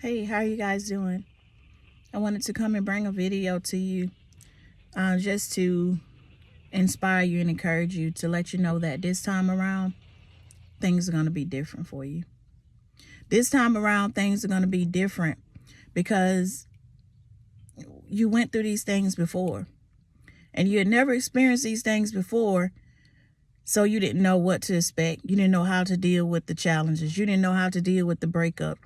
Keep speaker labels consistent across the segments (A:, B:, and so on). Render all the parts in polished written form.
A: Hey, how are you guys doing? I wanted to come and bring a video to you just to inspire you and encourage you to let you know that this time around, things are going to be different for you. This time around, things are going to be different because you went through these things before and you had never experienced these things before. So you didn't know what to expect. You didn't know how to deal with the challenges. You didn't know how to deal with the breakup.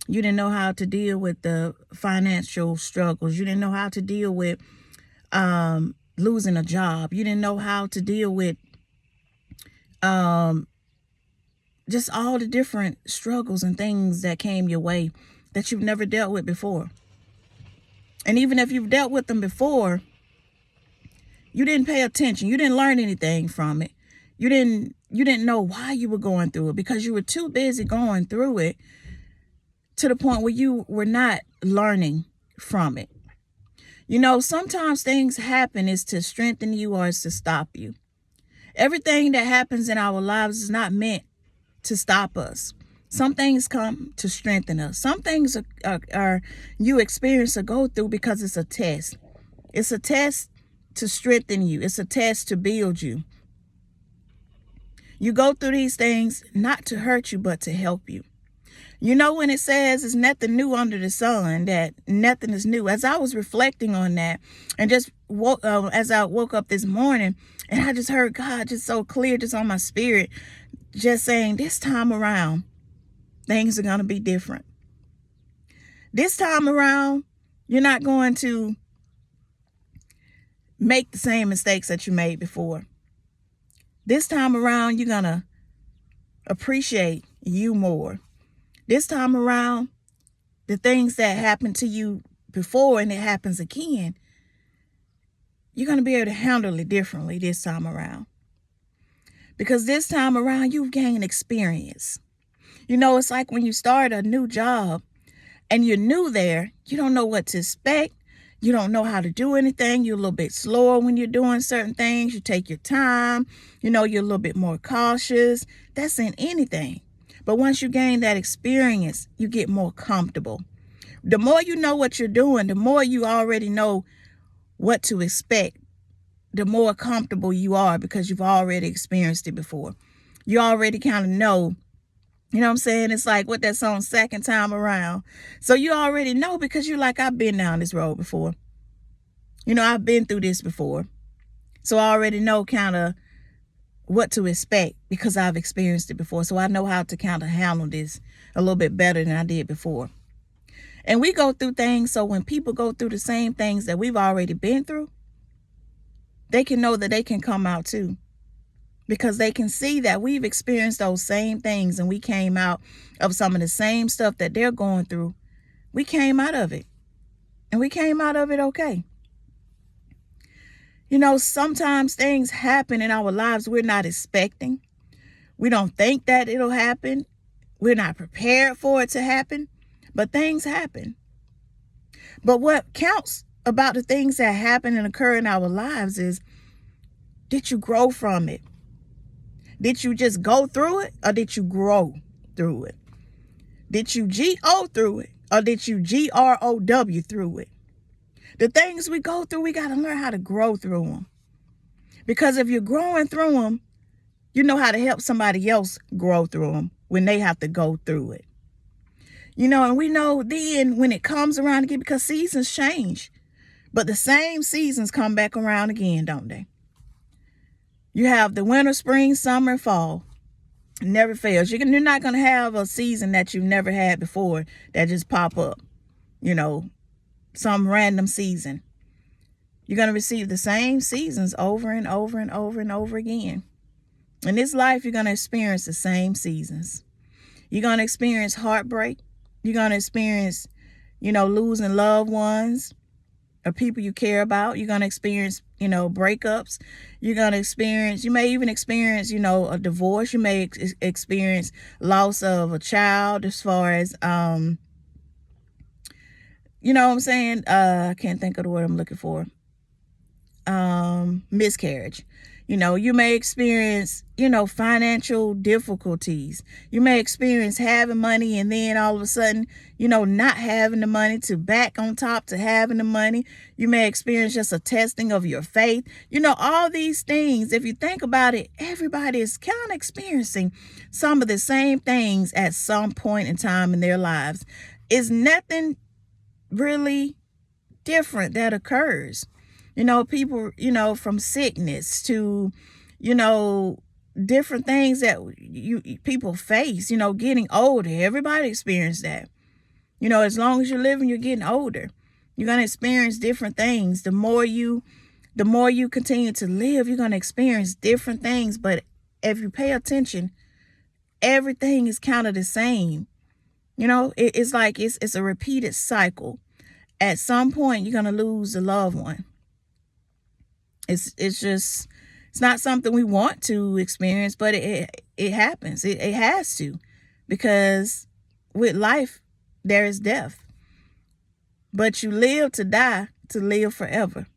A: You didn't know how to deal with the financial struggles. You didn't know how to deal with losing a job. You didn't know how to deal with just all the different struggles and things that came your way that you've never dealt with before. And even if you've dealt with them before, you didn't pay attention. You didn't learn anything from it. You didn't know why you were going through it because you were too busy going through it to the point where you were not learning from it. You know, sometimes things happen is to strengthen you or is to stop you. Everything that happens in our lives is not meant to stop us. Some things come to strengthen us. Some things are you experience or go through because it's a test. It's a test to strengthen you. It's a test to build you. You go through these things not to hurt you, but to help you. You know, when it says it's nothing new under the sun, that nothing is new. As I was reflecting on that and just as I woke up this morning and I just heard God just so clear, just on my spirit, just saying this time around, things are going to be different. This time around, you're not going to make the same mistakes that you made before. This time around, you're going to appreciate you more. This time around, the things that happened to you before and it happens again, you're going to be able to handle it differently this time around. Because this time around, you've gained experience. You know, it's like when you start a new job and you're new there, you don't know what to expect. You don't know how to do anything. You're a little bit slower when you're doing certain things. You take your time. You know, you're a little bit more cautious. That's in anything. But once you gain that experience, you get more comfortable. The more you know what you're doing, the more you already know what to expect, the more comfortable you are because you've already experienced it before. You already kind of know, you know what I'm saying? It's like what that song, Second Time Around. So you already know because you're like, I've been down this road before. You know, I've been through this before. So I already know kind of what to expect because I've experienced it before. So I know how to kind of handle this a little bit better than I did before. And we go through things. So when people go through the same things that we've already been through, they can know that they can come out too. Because they can see that we've experienced those same things and we came out of some of the same stuff that they're going through. We came out of it. And we came out of it okay. You know, sometimes things happen in our lives we're not expecting. We don't think that it'll happen. We're not prepared for it to happen. But things happen. But what counts about the things that happen and occur in our lives is, did you grow from it? Did you just go through it or did you grow through it? Did you G-O through it or did you G-R-O-W through it? The things we go through, we got to learn how to grow through them. Because if you're growing through them, you know how to help somebody else grow through them when they have to go through it. You know, and we know then when it comes around again, because seasons change, but the same seasons come back around again, don't they? You have the winter, spring, summer, and fall. It never fails. You're not going to have a season that you've never had before that just pop up, you know, some random season. You're going to receive the same seasons over and over and over and over again. In this life, you're going to experience the same seasons. You're going to experience heartbreak. You're going to experience, you know, losing loved ones or people you care about. You're going to experience, you know, breakups. You're going to experience, you may even experience, you know, a divorce. You may experience loss of a child as far as, you know what I'm saying? I can't think of the word I'm looking for. Miscarriage. You may experience, financial difficulties. You may experience having money and then all of a sudden, not having the money to back on top to having the money. You may experience just a testing of your faith. All these things, if you think about it, everybody is kind of experiencing some of the same things at some point in time in their lives. It's nothing really different that occurs. People, from sickness to, different things that people face, getting older. Everybody experienced that. As long as you're living, you're getting older. You're going to experience different things. The more you continue to live, you're going to experience different things. But if you pay attention, everything is kind of the same. It's like it's a repeated cycle. At some point, you're going to lose a loved one. It's not something we want to experience, but it happens. It has to, because with life, there is death. But you live to die, to live forever.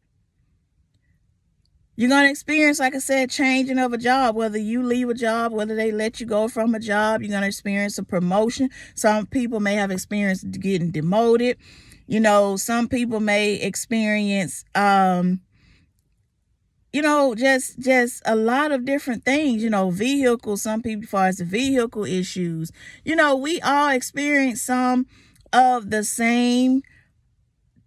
A: You're going to experience, like I said, changing of a job, whether you leave a job, whether they let you go from a job. You're going to experience a promotion. Some people may have experienced getting demoted. Some people may experience, just a lot of different things, vehicles, some people, as far as the vehicle issues, we all experience some of the same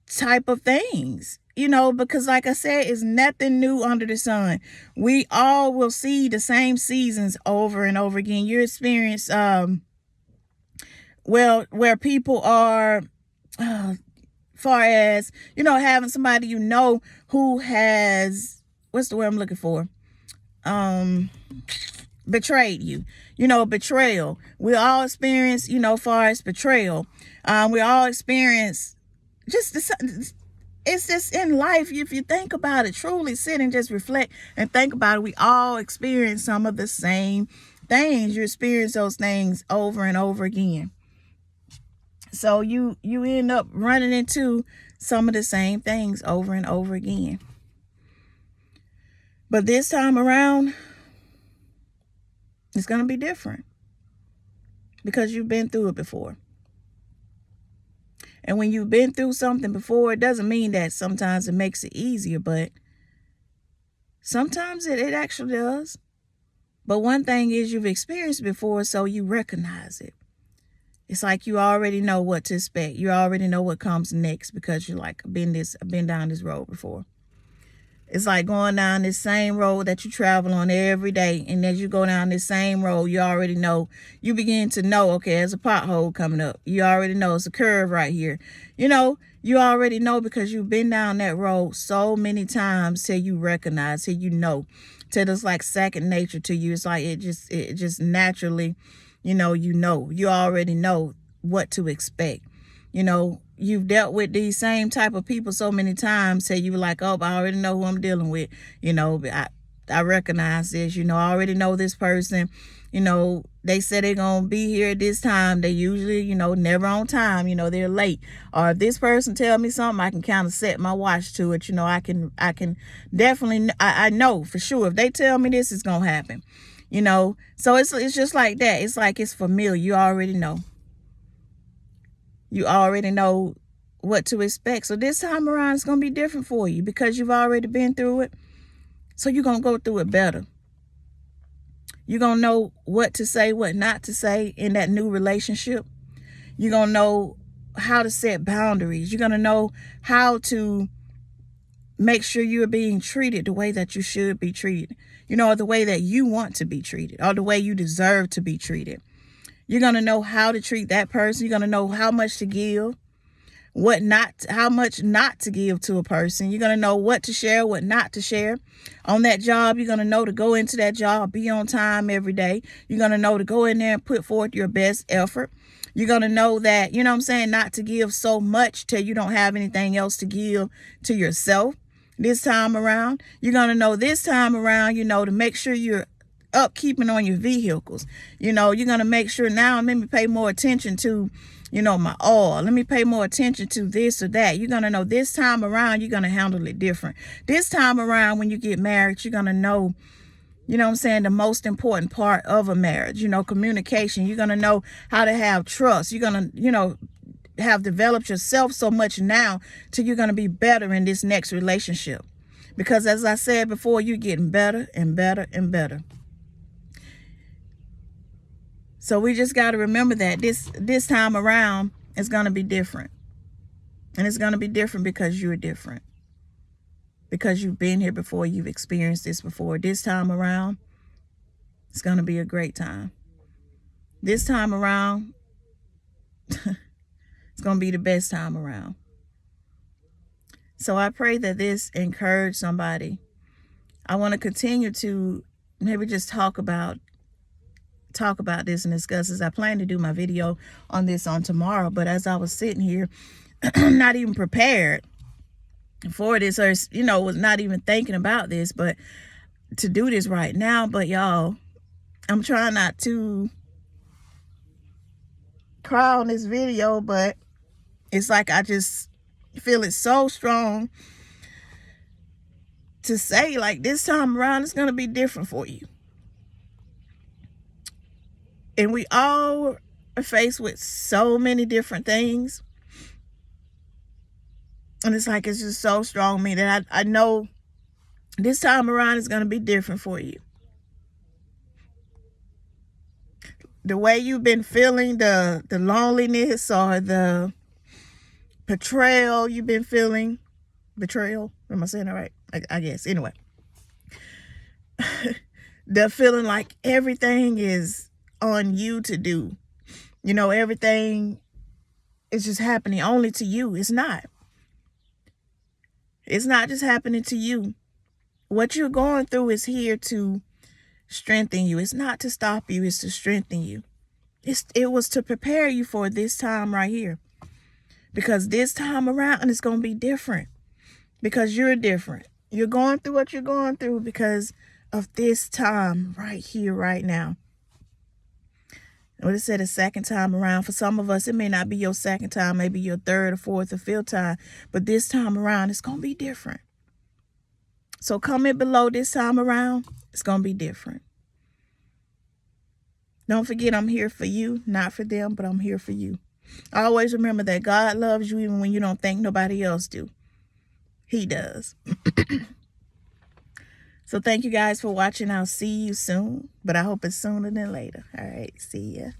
A: type of things, because like I said, it's nothing new under the sun. We all will see the same seasons over and over again. You experience, where people are, far as, having somebody, who has, what's the word I'm looking for? Betrayed you. Betrayal. We all experience, far as betrayal. We all experience it's just in life. If you think about it, truly sit and just reflect and think about it. We all experience some of the same things. You experience those things over and over again. So you end up running into some of the same things over and over again. But this time around, it's going to be different, because you've been through it before. And when you've been through something before, it doesn't mean that sometimes it makes it easier, but sometimes it actually does. But one thing is, you've experienced before, so you recognize it. It's like you already know what to expect. You already know what comes next, because you're like, I've been down this road before. It's like going down this same road that you travel on every day. And as you go down this same road, you already know, you begin to know, okay, there's a pothole coming up. You already know it's a curve right here. You already know, because you've been down that road so many times till you recognize, till till it's like second nature to you. It's like it just naturally, you already know what to expect. You've dealt with these same type of people so many times, so you were like, oh, I already know who I'm dealing with. I recognize this, I already know this person. They say they're going to be here at this time. They usually, never on time, they're late. Or if this person tell me something, I can kind of set my watch to it. I can definitely, I know for sure, if they tell me this is going to happen, so it's just like that. It's like, it's familiar. You already know. You already know what to expect. So this time around, it's going to be different for you, because you've already been through it. So you're going to go through it better. You're going to know what to say, what not to say in that new relationship. You're going to know how to set boundaries. You're going to know how to make sure you're being treated the way that you should be treated. Or the way that you want to be treated, or the way you deserve to be treated. You're going to know how to treat that person. You're going to know how much to give, how much not to give to a person. You're going to know what to share, what not to share. On that job, you're going to know to go into that job, be on time every day. You're going to know to go in there and put forth your best effort. You're going to know that, not to give so much till you don't have anything else to give to yourself. This time around, you're going to know this time around, to make sure you're upkeeping on your vehicles. You're going to make sure now, let me pay more attention to you know, my oil. Let me pay more attention to this or that. You're going to know this time around, you're going to handle it different. This time around, when you get married, you're going to know, you know what I'm saying, the most important part of a marriage, you know, communication. You're going to know how to have trust. You're going to, you know, have developed yourself so much now till you're going to be better in this next relationship. Because as I said before, you're getting better and better and better. So we just got to remember that this time around it's going to be different. And it's going to be different because you're different. Because you've been here before, you've experienced this before. This time around, it's going to be a great time. This time around, it's going to be the best time around. So I pray that this encouraged somebody. I want to continue to maybe just talk about this and discuss this. I plan to do my video on this on tomorrow, but as I was sitting here, not even prepared for this, or, you know, was not even thinking about this, but to do this right now. But y'all, I'm trying not to cry on this video, but it's like I just feel it so strong to say, like, this time around it's going to be different for you. And we all are faced with so many different things. And it's like, it's just so strong in me that I know this time around is going to be different for you. The way you've been feeling, the loneliness or the betrayal you've been feeling. Betrayal? Am I saying that right? I guess. Anyway. The feeling like everything is on you to do. You know, everything is just happening only to you. It's not. It's not just happening to you. What you're going through is here to strengthen you. It's not to stop you. It's to strengthen you. It was to prepare you for this time right here. Because this time around it's going to be different. Because you're different. You're going through what you're going through because of this time right here, right now. What it said, a second time around. For some of us, it may not be your second time, maybe your third or fourth or fifth time. But this time around, it's going to be different. So comment below, this time around, it's going to be different. Don't forget, I'm here for you, not for them, but I'm here for you. Always remember that God loves you even when you don't think nobody else do. He does. So thank you guys for watching. I'll see you soon, but I hope it's sooner than later. All right, see ya.